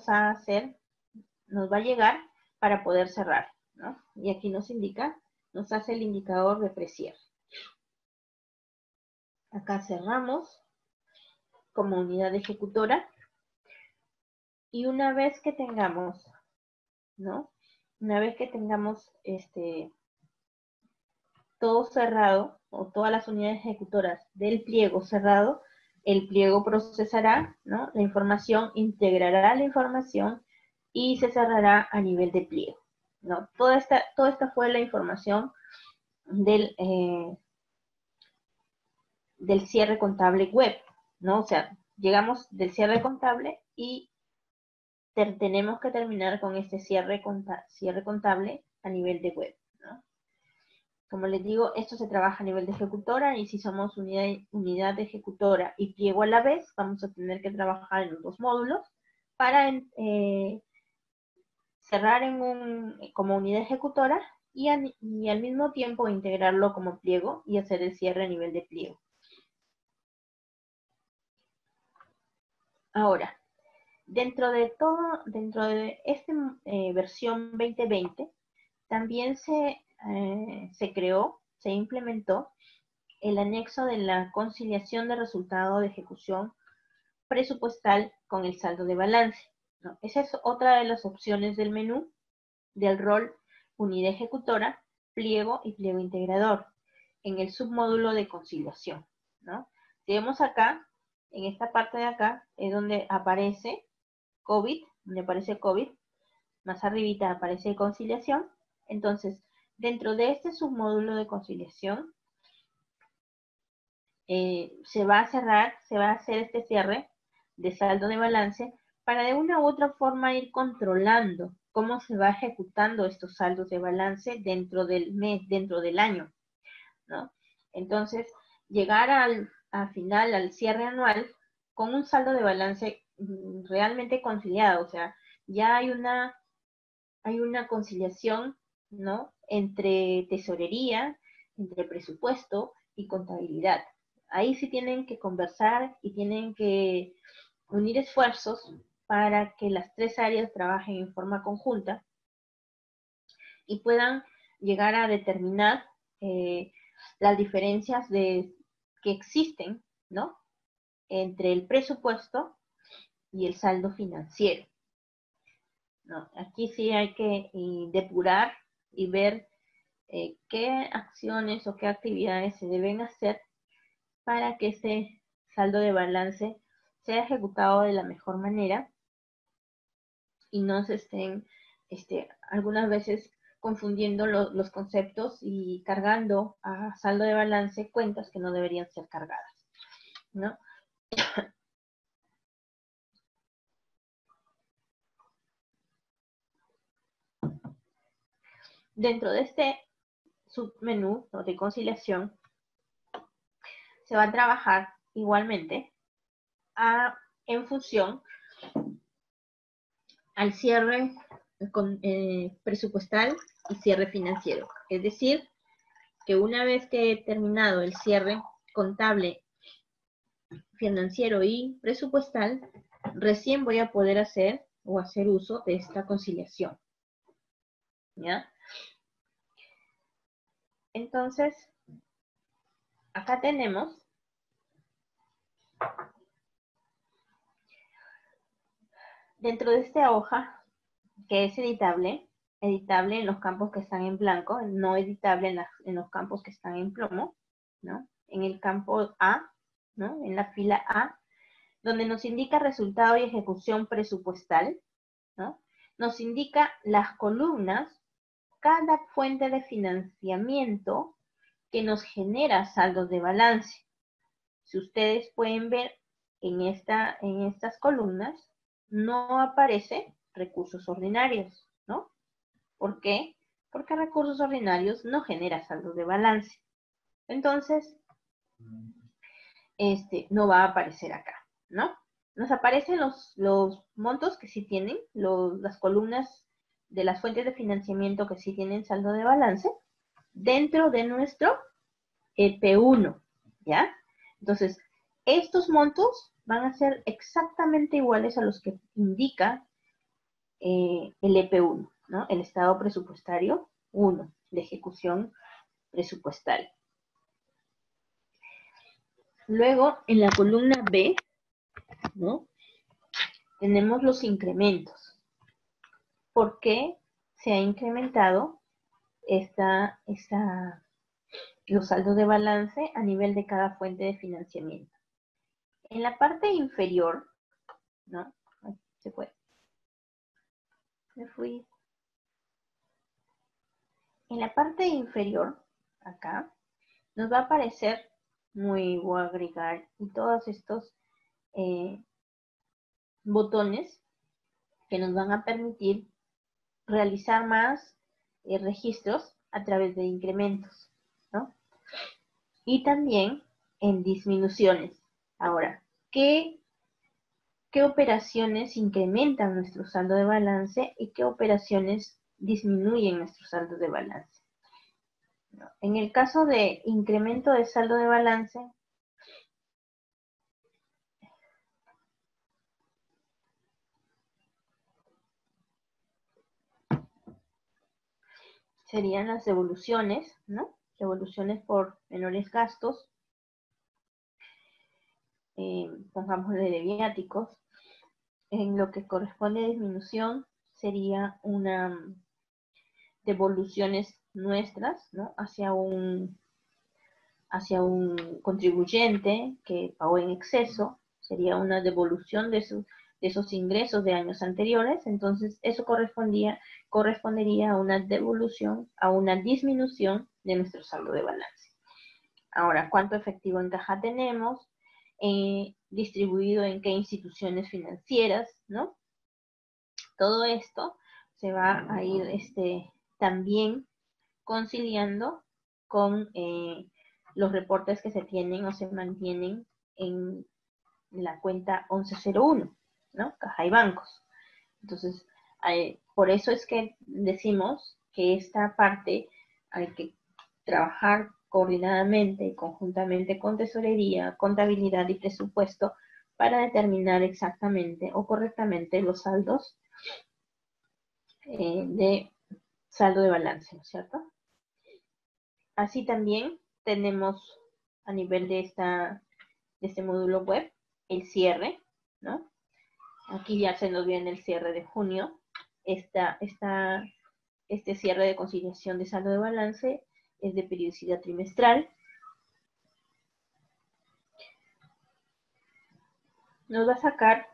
a hacer, nos va a llegar para poder cerrar, ¿no? Y aquí nos indica, nos hace el indicador de precios. Acá cerramos como unidad ejecutora. Y una vez que tengamos, ¿no? Una vez que tengamos todo cerrado, o todas las unidades ejecutoras del pliego cerrado, el pliego procesará, ¿no? La información, integrará la información y se cerrará a nivel de pliego, ¿no? Toda esta fue la información del cierre contable web, ¿no? O sea, llegamos del cierre contable y tenemos que terminar con este cierre contable a nivel de web, ¿no? Como les digo, esto se trabaja a nivel de ejecutora y si somos unidad de ejecutora y pliego a la vez, vamos a tener que trabajar en los dos módulos para cerrar como unidad ejecutora y al mismo tiempo integrarlo como pliego y hacer el cierre a nivel de pliego. Ahora, dentro de esta versión 2020, también se creó, se implementó el anexo de la conciliación de resultado de ejecución presupuestal con el saldo de balance, ¿no? Esa es otra de las opciones del menú del rol unidad ejecutora, pliego y pliego integrador en el submódulo de conciliación, ¿no? Si vemos acá, en esta parte de acá, es donde aparece COVID, más arribita aparece conciliación. Entonces, dentro de este submódulo de conciliación, se va a hacer este cierre de saldo de balance para de una u otra forma ir controlando cómo se va ejecutando estos saldos de balance dentro del mes, dentro del año, ¿no? Entonces, llegar al final, al cierre anual, con un saldo de balance realmente conciliado, o sea, ya hay una conciliación, ¿no? Entre tesorería, entre presupuesto y contabilidad. Ahí sí tienen que conversar y tienen que unir esfuerzos para que las tres áreas trabajen en forma conjunta y puedan llegar a determinar las diferencias que existen, ¿no? Entre el presupuesto y el saldo financiero, ¿no? Aquí sí hay que depurar y ver qué acciones o qué actividades se deben hacer para que ese saldo de balance sea ejecutado de la mejor manera y no se estén algunas veces confundiendo los conceptos y cargando a saldo de balance cuentas que no deberían ser cargadas, ¿no? Dentro de este submenú, ¿no?, de conciliación, se va a trabajar igualmente en función al cierre presupuestal y cierre financiero. Es decir, que una vez que he terminado el cierre contable, financiero y presupuestal, recién voy a poder hacer uso de esta conciliación. ¿Ya? Entonces, acá tenemos dentro de esta hoja, que es editable en los campos que están en blanco, no editable en los campos que están en plomo, ¿no? En el campo A, ¿no?, en la fila A, donde nos indica resultado y ejecución presupuestal, ¿no?, nos indica las columnas, cada fuente de financiamiento que nos genera saldos de balance. Si ustedes pueden ver en estas columnas, no aparece recursos ordinarios, ¿no? ¿Por qué? Porque recursos ordinarios no genera saldos de balance. Entonces, no va a aparecer acá, ¿no? Nos aparecen los montos que sí tienen, las columnas de las fuentes de financiamiento que sí tienen saldo de balance, dentro de nuestro EP1, ¿ya? Entonces, estos montos van a ser exactamente iguales a los que indica el EP1, ¿no? El estado presupuestario 1 de ejecución presupuestal. Luego, en la columna B, ¿no?, tenemos los incrementos. ¿Por qué se ha incrementado los saldos de balance a nivel de cada fuente de financiamiento? En la parte inferior, ¿no? Ay, se fue. Me fui. En la parte inferior, acá, nos va a aparecer voy a agregar y todos estos botones que nos van a permitir realizar más registros a través de incrementos, ¿no? Y también en disminuciones. Ahora, ¿qué operaciones incrementan nuestro saldo de balance y qué operaciones disminuyen nuestro saldo de balance? En el caso de incremento de saldo de balance, serían las devoluciones, ¿no? Devoluciones por menores gastos, pongámosle de viáticos. En lo que corresponde a disminución, sería una devoluciones nuestras, ¿no?, hacia un contribuyente que pagó en exceso, sería una devolución de esos ingresos de años anteriores. Entonces eso correspondería a una devolución, a una disminución de nuestro saldo de balance. Ahora, ¿cuánto efectivo en caja tenemos? Distribuido en qué instituciones financieras, ¿no? Todo esto se va a ir también conciliando con los reportes que se tienen o se mantienen en la cuenta 1101, ¿no? Caja y bancos. Entonces, por eso es que decimos que esta parte hay que trabajar coordinadamente y conjuntamente con tesorería, contabilidad y presupuesto para determinar exactamente o correctamente los saldos de saldo de balance, ¿no es cierto? Así también tenemos a nivel de este módulo web el cierre, ¿no? Aquí ya se nos viene el cierre de junio. Este cierre de conciliación de saldo de balance es de periodicidad trimestral. Nos va a sacar,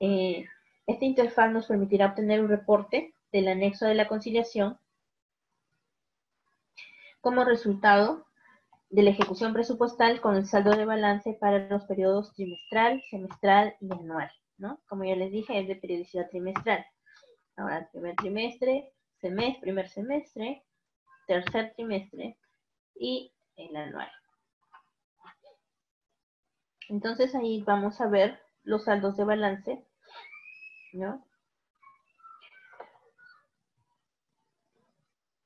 esta interfaz nos permitirá obtener un reporte del anexo de la conciliación como resultado de la ejecución presupuestal con el saldo de balance para los periodos trimestral, semestral y anual, ¿no? Como ya les dije, es de periodicidad trimestral. Ahora, el primer trimestre, semestre, primer semestre, tercer trimestre y el anual. Entonces ahí vamos a ver los saldos de balance, ¿no?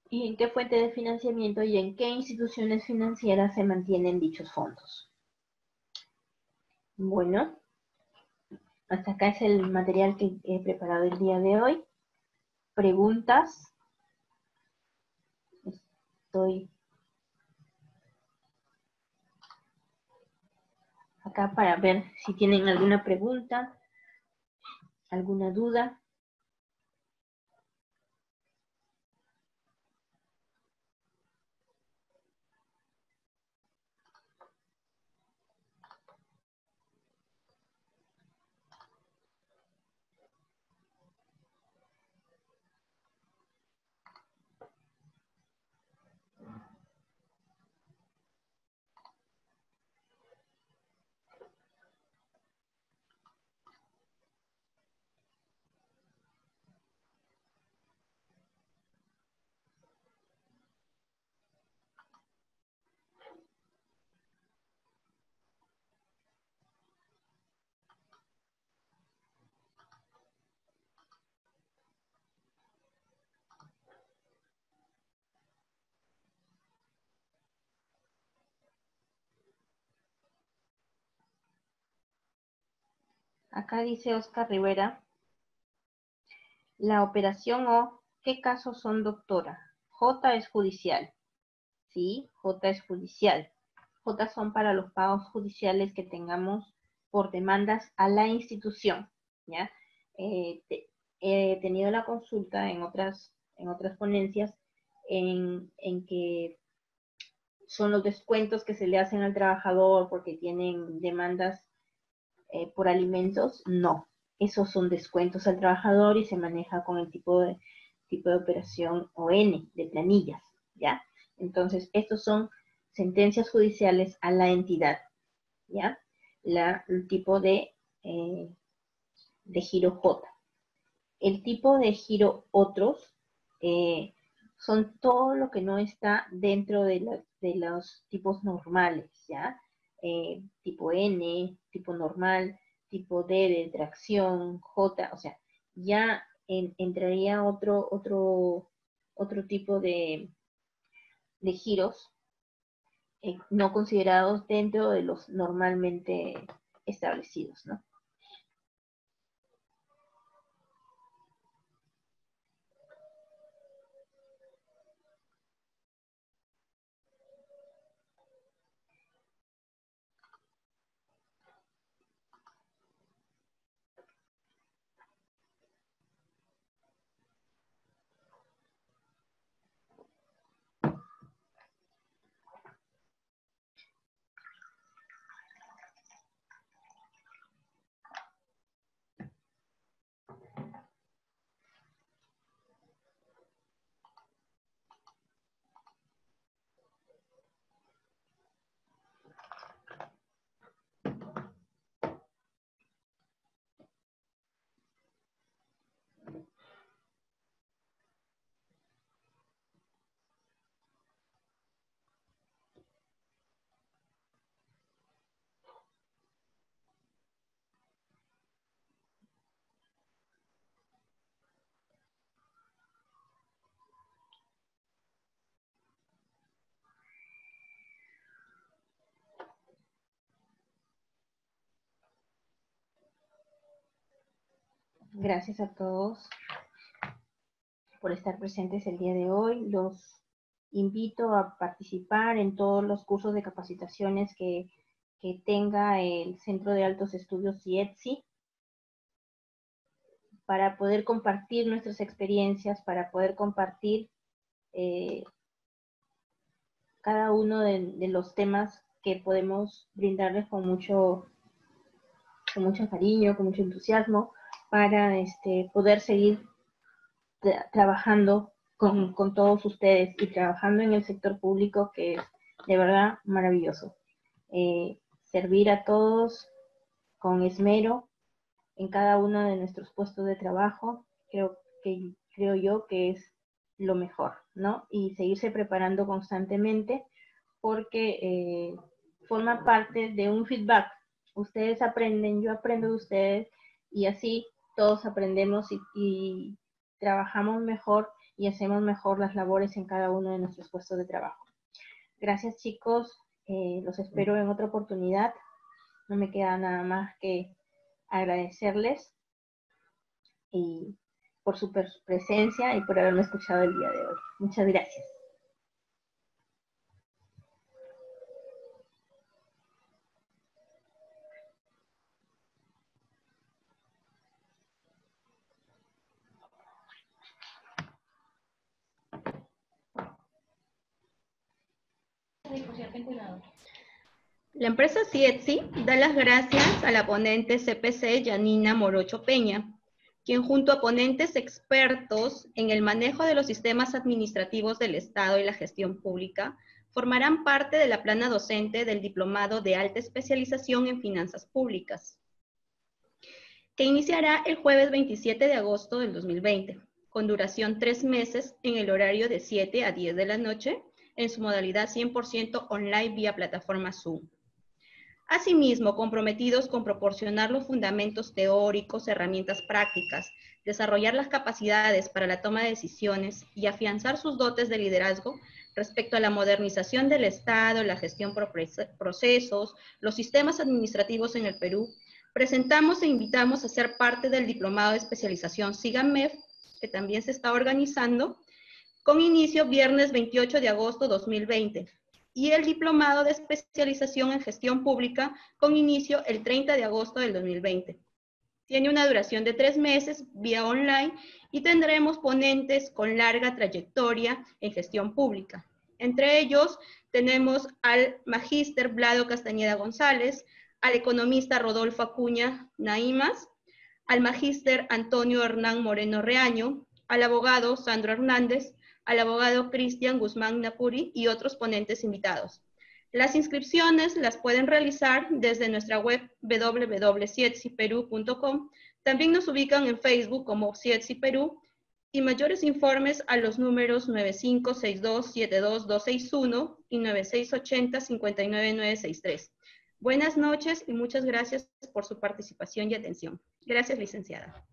Y en qué fuente de financiamiento y en qué instituciones financieras se mantienen dichos fondos. Bueno, hasta acá es el material que he preparado el día de hoy. ¿Preguntas? Estoy acá para ver si tienen alguna pregunta, alguna duda. Acá dice Oscar Rivera, la operación O, ¿qué casos son, doctora? J es judicial. Sí, J es judicial. J son para los pagos judiciales que tengamos por demandas a la institución, ¿ya? He tenido la consulta en otras ponencias en que son los descuentos que se le hacen al trabajador porque tienen demandas por alimentos. No, esos son descuentos al trabajador y se maneja con el tipo de operación ON, de planillas, ¿ya? Entonces, estos son sentencias judiciales a la entidad, ¿ya? El tipo de giro J. El tipo de giro otros son todo lo que no está dentro de los tipos normales, ¿ya? Tipo N, tipo normal, tipo D de tracción, J, o sea, ya entraría otro tipo de giros no considerados dentro de los normalmente establecidos, ¿no? Gracias a todos por estar presentes el día de hoy. Los invito a participar en todos los cursos de capacitaciones que tenga el Centro de Altos Estudios IETSI para poder compartir nuestras experiencias, para poder compartir cada uno de los temas que podemos brindarles con mucho cariño, con mucho entusiasmo, para poder seguir trabajando con todos ustedes y trabajando en el sector público, que es de verdad maravilloso. Servir a todos con esmero en cada uno de nuestros puestos de trabajo, creo yo que es lo mejor, ¿no? Y seguirse preparando constantemente porque forma parte de un feedback. Ustedes aprenden, yo aprendo de ustedes y así todos aprendemos y trabajamos mejor y hacemos mejor las labores en cada uno de nuestros puestos de trabajo. Gracias, chicos. Los espero en otra oportunidad. No me queda nada más que agradecerles y por su presencia y por haberme escuchado el día de hoy. Muchas gracias. La empresa CIETSI da las gracias a la ponente CPC Yanina Morocho Peña, quien junto a ponentes expertos en el manejo de los sistemas administrativos del Estado y la gestión pública, formarán parte de la plana docente del Diplomado de Alta Especialización en Finanzas Públicas, que iniciará el jueves 27 de agosto del 2020, con duración 3 meses en el horario de 7 a 10 de la noche, en su modalidad 100% online vía plataforma Zoom. Asimismo, comprometidos con proporcionar los fundamentos teóricos, herramientas prácticas, desarrollar las capacidades para la toma de decisiones y afianzar sus dotes de liderazgo respecto a la modernización del Estado, la gestión por procesos, los sistemas administrativos en el Perú, presentamos e invitamos a ser parte del Diplomado de Especialización SIGAMEF, que también se está organizando, con inicio viernes 28 de agosto 2020, y el Diplomado de Especialización en Gestión Pública, con inicio el 30 de agosto del 2020. Tiene una duración de 3 meses vía online y tendremos ponentes con larga trayectoria en gestión pública. Entre ellos tenemos al magíster Vlado Castañeda González, al economista Rodolfo Acuña Naimas, al magíster Antonio Hernán Moreno Reaño, al abogado Sandro Hernández, al abogado Cristian Guzmán Napuri y otros ponentes invitados. Las inscripciones las pueden realizar desde nuestra web www.cietsiperú.com. También nos ubican en Facebook como CIETSI Perú y mayores informes a los números 9562-72261 y 9680-59963. Buenas noches y muchas gracias por su participación y atención. Gracias, licenciada.